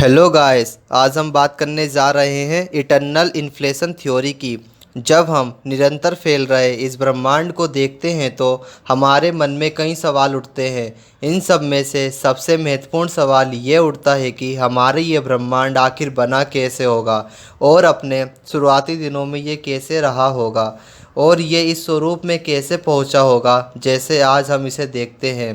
Hello guys, आज हम बात करने जा रहे हैं इटर्नल इन्फ्लेशन थ्योरी की। जब हम निरंतर फैल रहे इस ब्रह्मांड को देखते हैं तो हमारे मन में कई सवाल उठते हैं। इन सब में से सबसे महत्वपूर्ण सवाल ये उठता है कि हमारे ये ब्रह्मांड आखिर बना कैसे होगा और अपने शुरुआती दिनों में ये कैसे रहा होगा और ये इस स्वरूप में कैसे पहुंचा होगा जैसे आज हम इसे देखते हैं।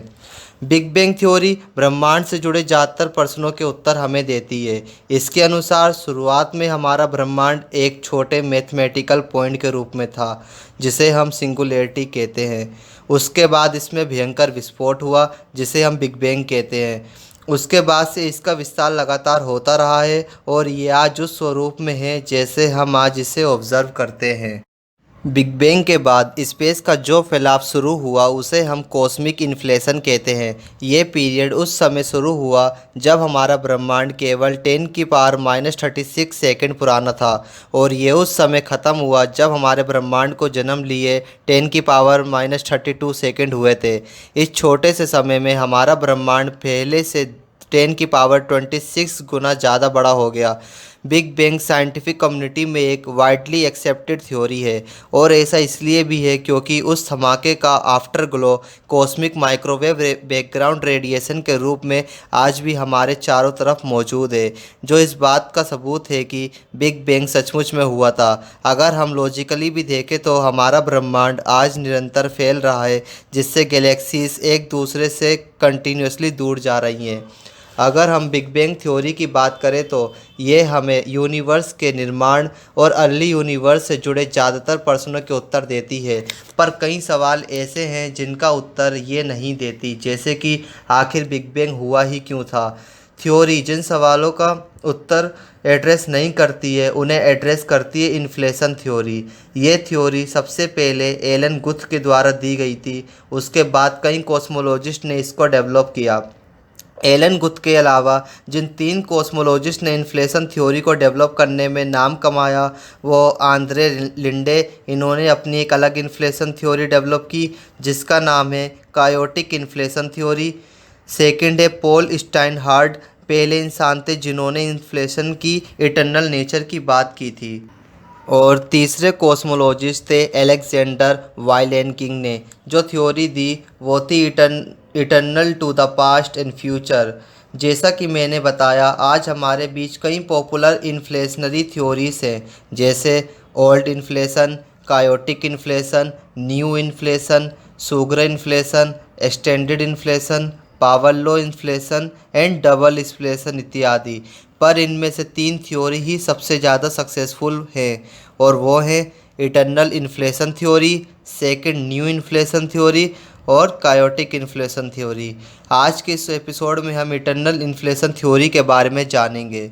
बिग बैंग थ्योरी ब्रह्मांड से जुड़े ज़्यादातर प्रश्नों के उत्तर हमें देती है। इसके अनुसार शुरुआत में हमारा ब्रह्मांड एक छोटे मैथमेटिकल पॉइंट के रूप में था जिसे हम सिंगुलैरिटी कहते हैं। उसके बाद इसमें भयंकर विस्फोट हुआ जिसे हम बिग बैंग कहते हैं। उसके बाद से इसका विस्तार लगातार होता रहा है और ये आज उस स्वरूप में है जैसे हम आज इसे ऑब्जर्व करते हैं। बिग बैंग के बाद स्पेस का जो फैलाव शुरू हुआ उसे हम कॉस्मिक इन्फ्लेशन कहते हैं। ये पीरियड उस समय शुरू हुआ जब हमारा ब्रह्मांड केवल 10⁻⁻36 सेकंड पुराना था और ये उस समय ख़त्म हुआ जब हमारे ब्रह्मांड को जन्म लिए 10⁻32 सेकंड हुए थे। इस छोटे से समय में हमारा ब्रह्मांड पहले से 10⁻26 गुना ज़्यादा बड़ा हो गया। बिग बैंग साइंटिफिक कम्युनिटी में एक वाइडली एक्सेप्टेड थ्योरी है और ऐसा इसलिए भी है क्योंकि उस धमाके का after glow cosmic microwave background radiation के रूप में आज भी हमारे चारों तरफ मौजूद है, जो इस बात का सबूत है कि बिग बैंग सचमुच में हुआ था। अगर हम लॉजिकली भी देखें तो हमारा ब्रह्मांड आज निरंतर फैल रहा है जिससे गैलेक्सीज एक दूसरे से कंटिन्यूसली दूर जा रही हैं। अगर हम बिग बैंग थ्योरी की बात करें तो ये हमें यूनिवर्स के निर्माण और अर्ली यूनिवर्स से जुड़े ज़्यादातर प्रश्नों के उत्तर देती है, पर कई सवाल ऐसे हैं जिनका उत्तर ये नहीं देती, जैसे कि आखिर बिग बैंग हुआ ही क्यों था। थ्योरी जिन सवालों का उत्तर एड्रेस नहीं करती है उन्हें एड्रेस करती है इन्फ्लेशन थ्योरी। ये थ्योरी सबसे पहले एलन गुथ के द्वारा दी गई थी, उसके बाद कई कॉस्मोलॉजिस्ट ने इसको डेवलप किया। एलन गुथ के अलावा जिन तीन कॉस्मोलॉजिस्ट ने इन्फ्लेशन थ्योरी को डेवलप करने में नाम कमाया वो आंद्रे लिंडे। इन्होंने अपनी एक अलग इन्फ्लेशन थ्योरी डेवलप की जिसका नाम है कायोटिक इन्फ्लेशन थ्योरी। सेकंड है पॉल स्टाइनहार्ट, पहले इंसान थे जिन्होंने इन्फ्लेशन की इटर्नल नेचर की बात की थी। और तीसरे कॉस्मोलॉजिस्ट थे अलेक्जेंडर वाइलेनकिंग ने। जो थ्योरी दी वो थी eternal to the past and future. जैसा कि मैंने बताया, आज हमारे बीच कई पॉपुलर इन्फ्लेशनरी थ्योरीज हैं जैसे old inflation, chaotic inflation, new inflation, sugar inflation, extended inflation, power law inflation and double inflation इत्यादि। पर इनमें से तीन थ्योरी ही सबसे ज़्यादा सक्सेसफुल हैं और वो हैं eternal inflation theory, second new inflation theory और कायोटिक इन्फ्लेशन थ्योरी। आज के इस एपिसोड में हम इटर्नल इन्फ्लेशन थ्योरी के बारे में जानेंगे।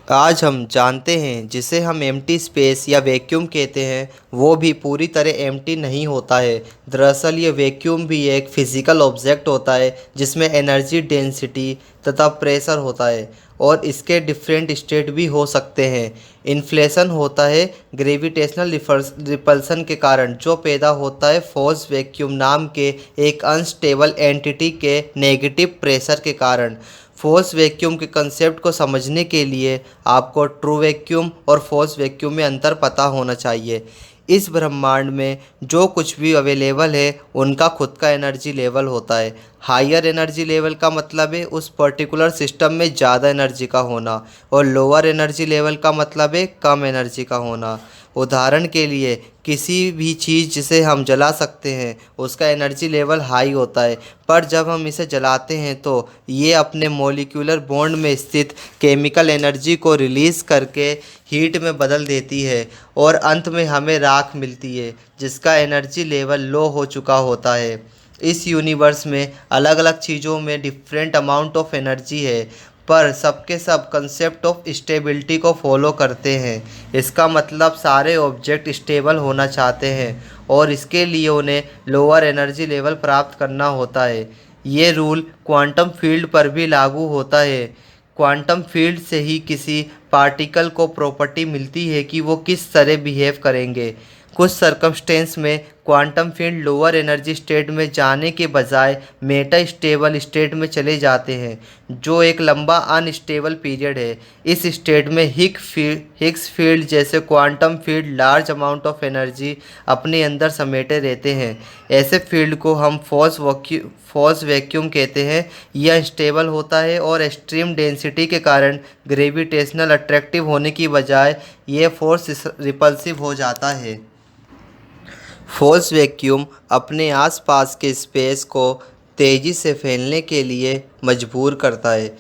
आज हम जानते हैं जिसे हम एम्प्टी स्पेस या वैक्यूम कहते हैं वो भी पूरी तरह एम्प्टी नहीं होता है। दरअसल ये वैक्यूम भी एक फिज़िकल ऑब्जेक्ट होता है जिसमें एनर्जी डेंसिटी तथा प्रेशर होता है और इसके डिफरेंट स्टेट भी हो सकते हैं। इन्फ्लेशन होता है ग्रेविटेशनल रिपल्सन के कारण जो पैदा होता है फोर्स वैक्यूम नाम के एक अनस्टेबल एंटिटी के नेगेटिव प्रेशर के कारण। फोर्स वैक्यूम के कंसेप्ट को समझने के लिए आपको ट्रू वैक्यूम और फोर्स वैक्यूम में अंतर पता होना चाहिए। इस ब्रह्मांड में जो कुछ भी अवेलेबल है उनका खुद का एनर्जी लेवल होता है। हायर एनर्जी लेवल का मतलब है उस पर्टिकुलर सिस्टम में ज़्यादा एनर्जी का होना और लोअर एनर्जी लेवल का मतलब है कम एनर्जी का होना। उदाहरण के लिए किसी भी चीज़ जिसे हम जला सकते हैं उसका एनर्जी लेवल हाई होता है, पर जब हम इसे जलाते हैं तो ये अपने मॉलिक्यूलर बॉन्ड में स्थित केमिकल एनर्जी को रिलीज़ करके हीट में बदल देती है और अंत में हमें राख मिलती है जिसका एनर्जी लेवल लो हो चुका होता है। इस यूनिवर्स में अलग अलग चीज़ों में डिफरेंट अमाउंट ऑफ एनर्जी है, पर सबके सब कंसेप्ट ऑफ स्टेबिलिटी को फॉलो करते हैं। इसका मतलब सारे ऑब्जेक्ट स्टेबल होना चाहते हैं और इसके लिए उन्हें लोअर एनर्जी लेवल प्राप्त करना होता है। ये रूल क्वांटम फील्ड पर भी लागू होता है। क्वांटम फील्ड से ही किसी पार्टिकल को प्रॉपर्टी मिलती है कि वो किस तरह बिहेव करेंगे। कुछ सर्कमस्टेंस में quantum field lower energy state में जाने के बजाय मेटा स्टेबल स्टेट में चले जाते हैं, जो एक लंबा अनस्टेबल पीरियड है। इस स्टेट में हिग्स फील्ड जैसे quantum field large amount of energy अपने अंदर समेटे रहते हैं। ऐसे फील्ड को हम फॉल्स वैक्यूम कहते हैं। यह अनस्टेबल होता है और एक्सट्रीम डेंसिटी के कारण ग्रेविटेशनल अट्रैक्टिव होने की बजाय यह फोर्स रिपल्सिव हो जाता है। फॉल्स वैक्यूम अपने आसपास के स्पेस को तेज़ी से फैलने के लिए मजबूर करता है।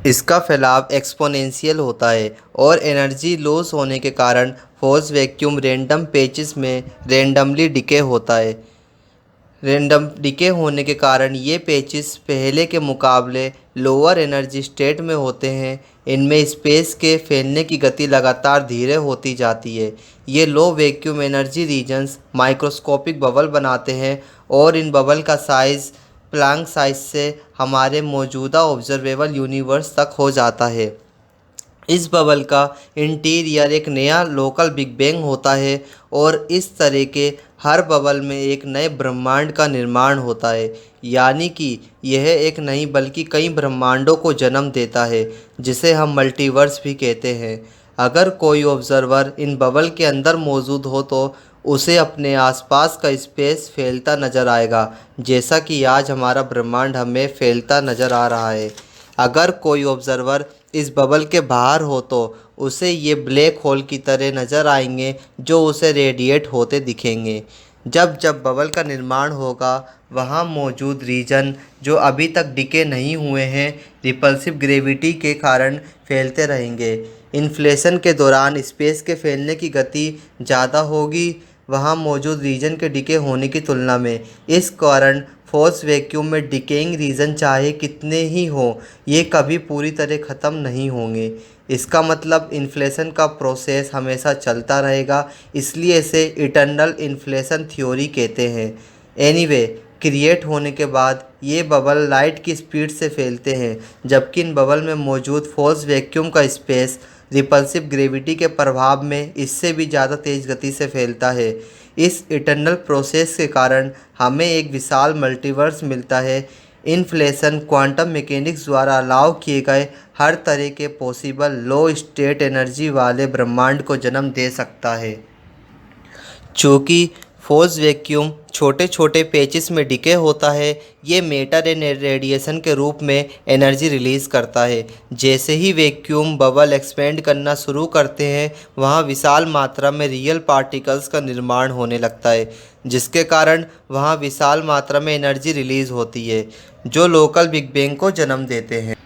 इसका फैलाव एक्सपोनेंशियल होता है और एनर्जी लॉस होने के कारण फॉल्स वैक्यूम रैंडम पैचेस में रैंडमली डिके होता है। रैंडम डिके होने के कारण ये पैचेस पहले के मुकाबले लोअर एनर्जी स्टेट में होते हैं। इनमें स्पेस के फैलने की गति लगातार धीरे होती जाती है। ये low vacuum energy regions microscopic bubble बनाते हैं और इन बबल का साइज़ प्लैंक साइज से हमारे मौजूदा ऑब्जर्वेबल यूनिवर्स तक हो जाता है। इस बबल का इंटीरियर एक नया लोकल बिग बैंग होता है और इस तरह के हर बबल में एक नए ब्रह्मांड का निर्माण होता है, यानी कि यह एक नहीं बल्कि कई ब्रह्मांडों को जन्म देता है, जिसे हम मल्टीवर्स भी कहते हैं। अगर कोई ऑब्जर्वर इन बबल के अंदर मौजूद हो तो उसे अपने आसपास का स्पेस फैलता नज़र आएगा, जैसा कि आज हमारा ब्रह्मांड हमें फैलता नज़र आ रहा है। अगर कोई ऑब्जर्वर इस बबल के बाहर हो तो उसे ये ब्लैक होल की तरह नज़र आएंगे, जो उसे रेडिएट होते दिखेंगे। जब जब बबल का निर्माण होगा, वहाँ मौजूद रीजन जो अभी तक डिके नहीं हुए हैं, रिपल्सिव ग्रेविटी के कारण फैलते रहेंगे। इन्फ्लेशन के दौरान स्पेस के फैलने की गति ज़्यादा होगी वहाँ मौजूद रीजन के डिके होने की तुलना में। इस कारण फॉल्स वैक्यूम में डिकेइंग रीजन चाहे कितने ही हों, ये कभी पूरी तरह ख़त्म नहीं होंगे। इसका मतलब इन्फ्लेशन का प्रोसेस हमेशा चलता रहेगा, इसलिए इसे इटर्नल इन्फ्लेशन थ्योरी कहते हैं। एनीवे, क्रिएट होने के बाद ये बबल लाइट की स्पीड से फैलते हैं, जबकि इन बबल में मौजूद फॉल्स वैक्यूम का स्पेस रिपल्सिव ग्रेविटी के प्रभाव में इससे भी ज़्यादा तेज़ गति से फैलता है। इस इटर्नल प्रोसेस के कारण हमें एक विशाल मल्टीवर्स मिलता है। इन्फ्लेशन क्वांटम मैकेनिक्स द्वारा अलाउ किए गए हर तरह के पॉसिबल लो स्टेट एनर्जी वाले ब्रह्मांड को जन्म दे सकता है। चूँकि फॉल्स वैक्यूम छोटे छोटे पैचेस में डिके होता है, ये मैटर रेडिएशन के रूप में एनर्जी रिलीज़ करता है। जैसे ही वैक्यूम बबल एक्सपेंड करना शुरू करते हैं, वहाँ विशाल मात्रा में रियल पार्टिकल्स का निर्माण होने लगता है, जिसके कारण वहाँ विशाल मात्रा में एनर्जी रिलीज़ होती है, जो लोकल बिग बैंग को जन्म देते हैं।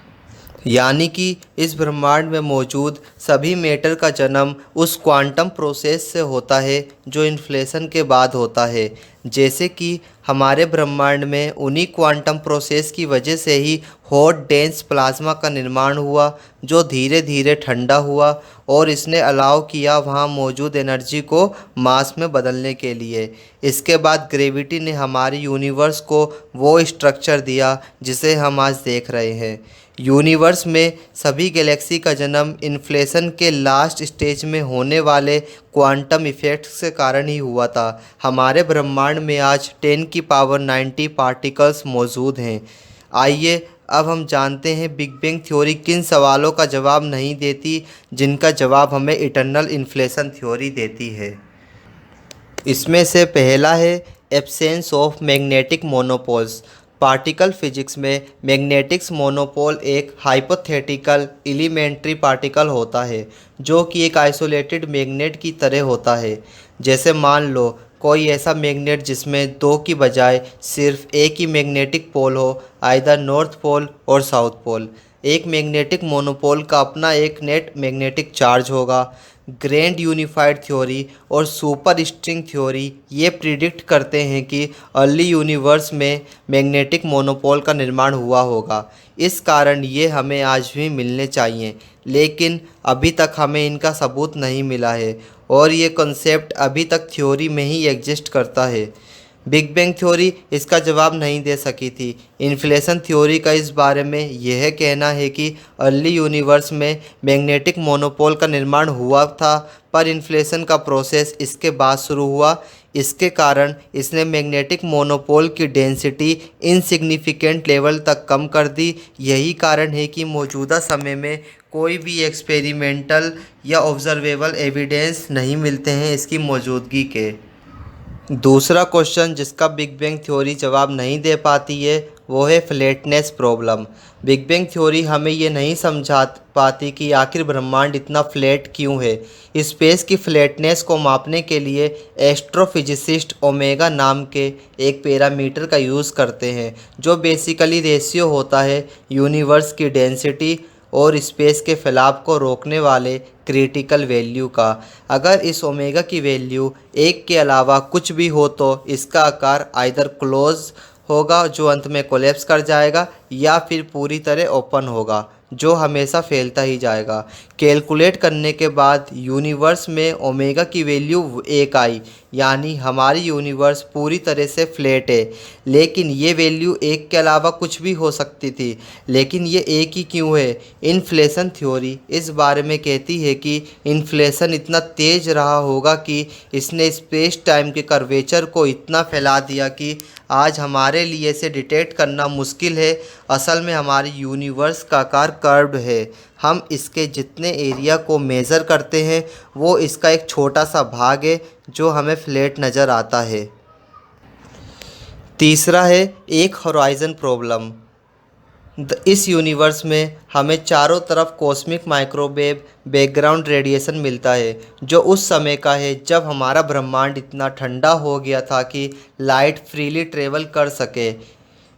यानी कि इस ब्रह्मांड में मौजूद सभी मैटर का जन्म उस क्वांटम प्रोसेस से होता है जो इन्फ्लेशन के बाद होता है। जैसे कि हमारे ब्रह्मांड में उन्हीं क्वांटम प्रोसेस की वजह से ही हॉट डेंस प्लाज्मा का निर्माण हुआ, जो धीरे धीरे ठंडा हुआ और इसने अलाउ किया वहाँ मौजूद एनर्जी को मास में बदलने के लिए। इसके बाद ग्रेविटी ने हमारे यूनिवर्स को वो स्ट्रक्चर दिया जिसे हम आज देख रहे हैं। यूनिवर्स में सभी गैलेक्सी का जन्म इन्फ्लेशन के लास्ट स्टेज में होने वाले क्वांटम इफ़ेक्ट्स के कारण ही हुआ था। हमारे ब्रह्मांड में आज 10 की पावर 90 पार्टिकल्स मौजूद हैं। आइए अब हम जानते हैं बिग बैंग थ्योरी किन सवालों का जवाब नहीं देती, जिनका जवाब हमें इटर्नल इन्फ्लेशन थ्योरी देती है। इसमें से पहला है absence of magnetic monopoles. Particle physics में मैग्नेटिक्स मोनोपोल एक हाइपोथेटिकल एलिमेंट्री पार्टिकल होता है, जो कि एक आइसोलेटेड मैग्नेट की तरह होता है। जैसे मान लो कोई ऐसा मैग्नेट जिसमें दो की बजाय सिर्फ एक ही मैग्नेटिक पोल हो, आइदर नॉर्थ पोल और साउथ पोल। एक मैग्नेटिक मोनोपोल का अपना एक नेट मैग्नेटिक चार्ज होगा। ग्रैंड यूनिफाइड थ्योरी और सुपर स्ट्रिंग थ्योरी ये प्रिडिक्ट करते हैं कि अर्ली यूनिवर्स में मैग्नेटिक मोनोपोल का निर्माण हुआ होगा। इस कारण ये हमें आज भी मिलने चाहिए, लेकिन अभी तक हमें इनका सबूत नहीं मिला है और ये कॉन्सेप्ट अभी तक थ्योरी में ही एग्जिस्ट करता है। बिग बैंग थ्योरी इसका जवाब नहीं दे सकी थी। इन्फ्लेशन थ्योरी का इस बारे में यह कहना है कि अर्ली यूनिवर्स में मैग्नेटिक मोनोपोल का निर्माण हुआ था, पर इन्फ्लेशन का प्रोसेस इसके बाद शुरू हुआ। इसके कारण इसने मैग्नेटिक मोनोपोल की डेंसिटी इनसिग्निफिकेंट लेवल तक कम कर दी। यही कारण है कि मौजूदा समय में कोई भी एक्सपेरिमेंटल या ऑब्जर्वेबल एविडेंस नहीं मिलते हैं इसकी मौजूदगी के। दूसरा क्वेश्चन जिसका बिग बैंग थ्योरी जवाब नहीं दे पाती है वो है flatness problem. Big bang theory हमें ये नहीं समझा पाती कि आखिर ब्रह्मांड इतना फ्लैट क्यों है। स्पेस की फ्लैटनेस को मापने के लिए एस्ट्रोफिजिसिस्ट ओमेगा नाम के एक पैरामीटर का यूज़ करते हैं जो बेसिकली रेशियो होता है यूनिवर्स की डेंसिटी और स्पेस के फैलाव को रोकने वाले क्रिटिकल वैल्यू का। अगर इस ओमेगा की वैल्यू 1 के अलावा कुछ भी हो तो इसका आकार आइदर क्लोज होगा जो अंत में कोलैप्स कर जाएगा या फिर पूरी तरह ओपन होगा जो हमेशा फैलता ही जाएगा। कैलकुलेट करने के बाद यूनिवर्स में ओमेगा की वैल्यू 1 आई, यानी हमारी यूनिवर्स पूरी तरह से फ्लैट है। लेकिन ये वैल्यू 1 के अलावा कुछ भी हो सकती थी, लेकिन ये 1 ही क्यों है? इन्फ्लेशन थ्योरी इस बारे में कहती है कि इन्फ्लेशन इतना तेज़ रहा होगा कि इसने स्पेस टाइम के कर्वेचर को इतना फैला दिया कि आज हमारे लिए इसे डिटेक्ट करना मुश्किल है। असल में हमारी यूनिवर्स का आकार कर्व्ड है। हम इसके जितने एरिया को मेज़र करते हैं वो इसका एक छोटा सा भाग है जो हमें फ्लैट नज़र आता है। तीसरा है एक होराइज़न प्रॉब्लम। इस यूनिवर्स में हमें चारों तरफ कॉस्मिक माइक्रोवेव बैकग्राउंड रेडिएशन मिलता है जो उस समय का है जब हमारा ब्रह्मांड इतना ठंडा हो गया था कि लाइट फ्रीली ट्रेवल कर सके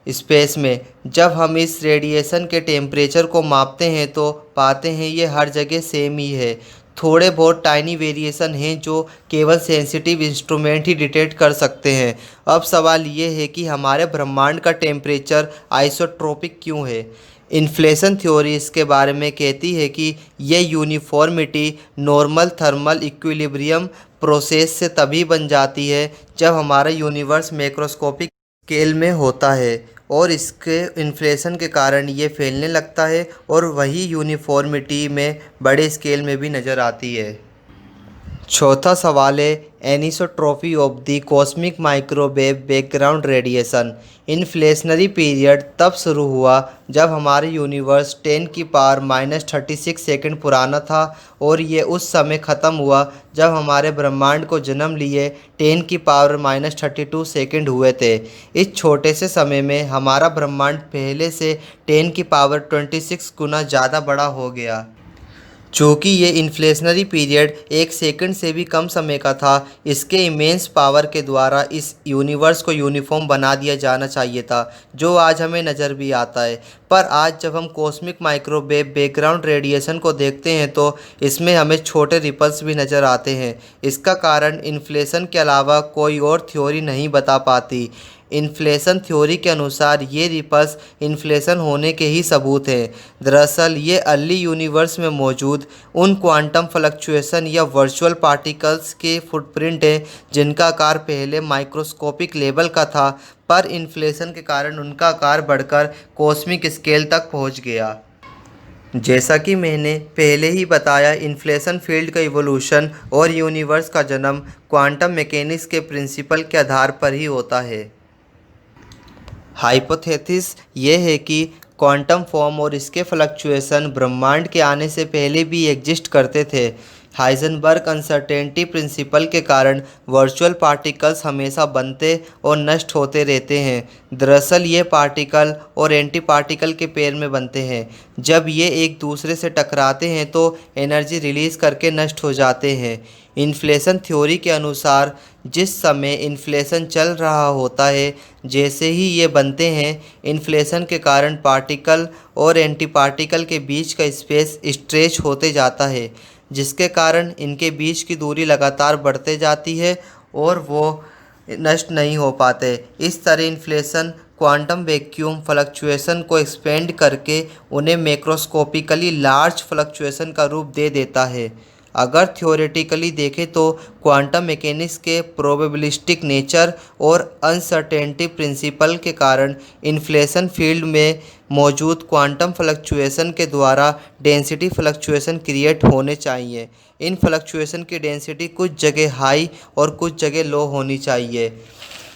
स्पेस में। जब हम इस रेडिएशन के टेम्परेचर को मापते हैं तो पाते हैं ये हर जगह सेम ही है। थोड़े बहुत टाइनी वेरिएशन हैं जो केवल सेंसिटिव इंस्ट्रूमेंट ही डिटेक्ट कर सकते हैं। अब सवाल ये है कि हमारे ब्रह्मांड का टेम्परेचर आइसोट्रोपिक क्यों है? इन्फ्लेशन थ्योरी इसके बारे में कहती है कि यह uniformity normal thermal equilibrium process से तभी बन जाती है जब हमारा यूनिवर्स मैक्रोस्कोपिक स्केल में होता है और इसके इन्फ्लेशन के कारण ये फैलने लगता है और वही यूनिफॉर्मिटी में बड़े स्केल में भी नज़र आती है। चौथा सवाल है anisotropy of the cosmic microwave background radiation. Inflationary period तब शुरू हुआ जब हमारे यूनिवर्स 10⁻⁻36 सेकंड पुराना था और ये उस समय ख़त्म हुआ जब हमारे ब्रह्मांड को जन्म लिए 10⁻32 सेकंड हुए थे। इस छोटे से समय में हमारा ब्रह्मांड पहले से 10⁻26 गुना ज़्यादा बड़ा हो गया। चूँकि ये इन्फ्लेशनरी पीरियड 1 सेकंड से भी कम समय का था, इसके इमेंस पावर के द्वारा इस यूनिवर्स को यूनिफॉर्म बना दिया जाना चाहिए था जो आज हमें नज़र भी आता है। पर आज जब हम कॉस्मिक माइक्रोवेव बैकग्राउंड रेडिएशन को देखते हैं तो इसमें हमें छोटे रिपल्स भी नज़र आते हैं। इसका कारण इन्फ्लेशन के अलावा कोई और थ्योरी नहीं बता पाती। इन्फ्लेशन थ्योरी के अनुसार ये रिपल्स इन्फ्लेशन होने के ही सबूत हैं। दरअसल ये अर्ली यूनिवर्स में मौजूद उन क्वांटम फ्लक्चुएशन या वर्चुअल पार्टिकल्स के फुटप्रिंट हैं जिनका आकार पहले माइक्रोस्कोपिक लेवल का था, पर इन्फ्लेशन के कारण उनका आकार बढ़कर कॉस्मिक स्केल तक पहुंच गया। जैसा कि मैंने पहले ही बताया, इन्फ्लेशन फील्ड का इवोल्यूशन और यूनिवर्स का जन्म क्वांटम मैकेनिक्स के प्रिंसिपल के आधार पर ही होता है। हाइपोथेसिस ये है कि क्वांटम फॉर्म और इसके फ्लक्चुएशन ब्रह्मांड के आने से पहले भी एग्जिस्ट करते थे। हाइजेनबर्ग अनसर्टेनिटी प्रिंसिपल के कारण वर्चुअल पार्टिकल्स हमेशा बनते और नष्ट होते रहते हैं। दरअसल ये पार्टिकल और एंटी पार्टिकल के पेयर में बनते हैं। जब ये एक दूसरे से टकराते हैं तो एनर्जी रिलीज़ करके नष्ट हो जाते हैं। इन्फ्लेशन थ्योरी के अनुसार जिस समय इन्फ्लेशन चल रहा होता है, जैसे ही ये बनते हैं, इन्फ्लेशन के कारण पार्टिकल और एंटी पार्टिकल के बीच का स्पेस स्ट्रेच होते जाता है, जिसके कारण इनके बीच की दूरी लगातार बढ़ते जाती है और वो नष्ट नहीं हो पाते। इस तरह इन्फ्लेशन क्वांटम वैक्यूम फ्लक्चुएशन को एक्सपेंड करके उन्हें मैक्रोस्कोपिकली लार्ज फ्लक्चुएशन का रूप दे देता है। अगर थ्योरेटिकली देखें तो क्वांटम मैकेनिक्स के प्रोबेबिलिस्टिक नेचर और अनसर्टेनिटी प्रिंसिपल के कारण इन्फ्लेशन फील्ड में मौजूद क्वांटम फ्लक्चुएशन के द्वारा डेंसिटी फ्लक्चुएशन क्रिएट होने चाहिए। इन फ्लक्चुएशन की डेंसिटी कुछ जगह हाई और कुछ जगह लो होनी चाहिए।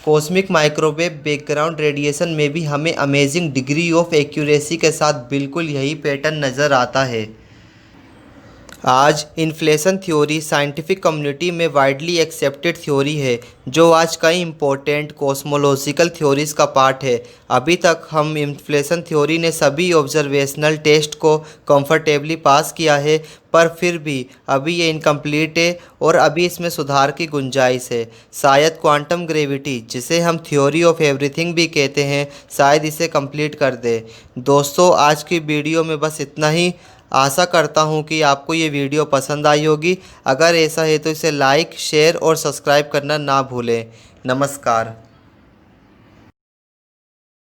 कॉस्मिक माइक्रोवेव बैकग्राउंड रेडिएशन में भी हमें अमेजिंग डिग्री ऑफ एक्यूरेसी के साथ बिल्कुल यही पैटर्न नज़र आता है। आज इन्फ्लेशन थ्योरी साइंटिफिक कम्युनिटी में वाइडली एक्सेप्टेड थ्योरी है, जो आज कई इम्पोर्टेंट कॉस्मोलॉजिकल थ्योरीज का पार्ट है। अभी तक हम इन्फ्लेशन थ्योरी ने सभी ऑब्जर्वेशनल टेस्ट को कंफर्टेबली पास किया है, पर फिर भी अभी ये इनकम्प्लीट है और अभी इसमें सुधार की गुंजाइश है। शायद क्वांटम ग्रेविटी, जिसे हम थ्योरी ऑफ एवरीथिंग भी कहते हैं, शायद इसे कंप्लीट कर दे। दोस्तों, आज की वीडियो में बस इतना ही। आशा करता हूँ कि आपको ये वीडियो पसंद आई होगी। अगर ऐसा है तो इसे लाइक, शेयर और सब्सक्राइब करना ना भूलें। नमस्कार।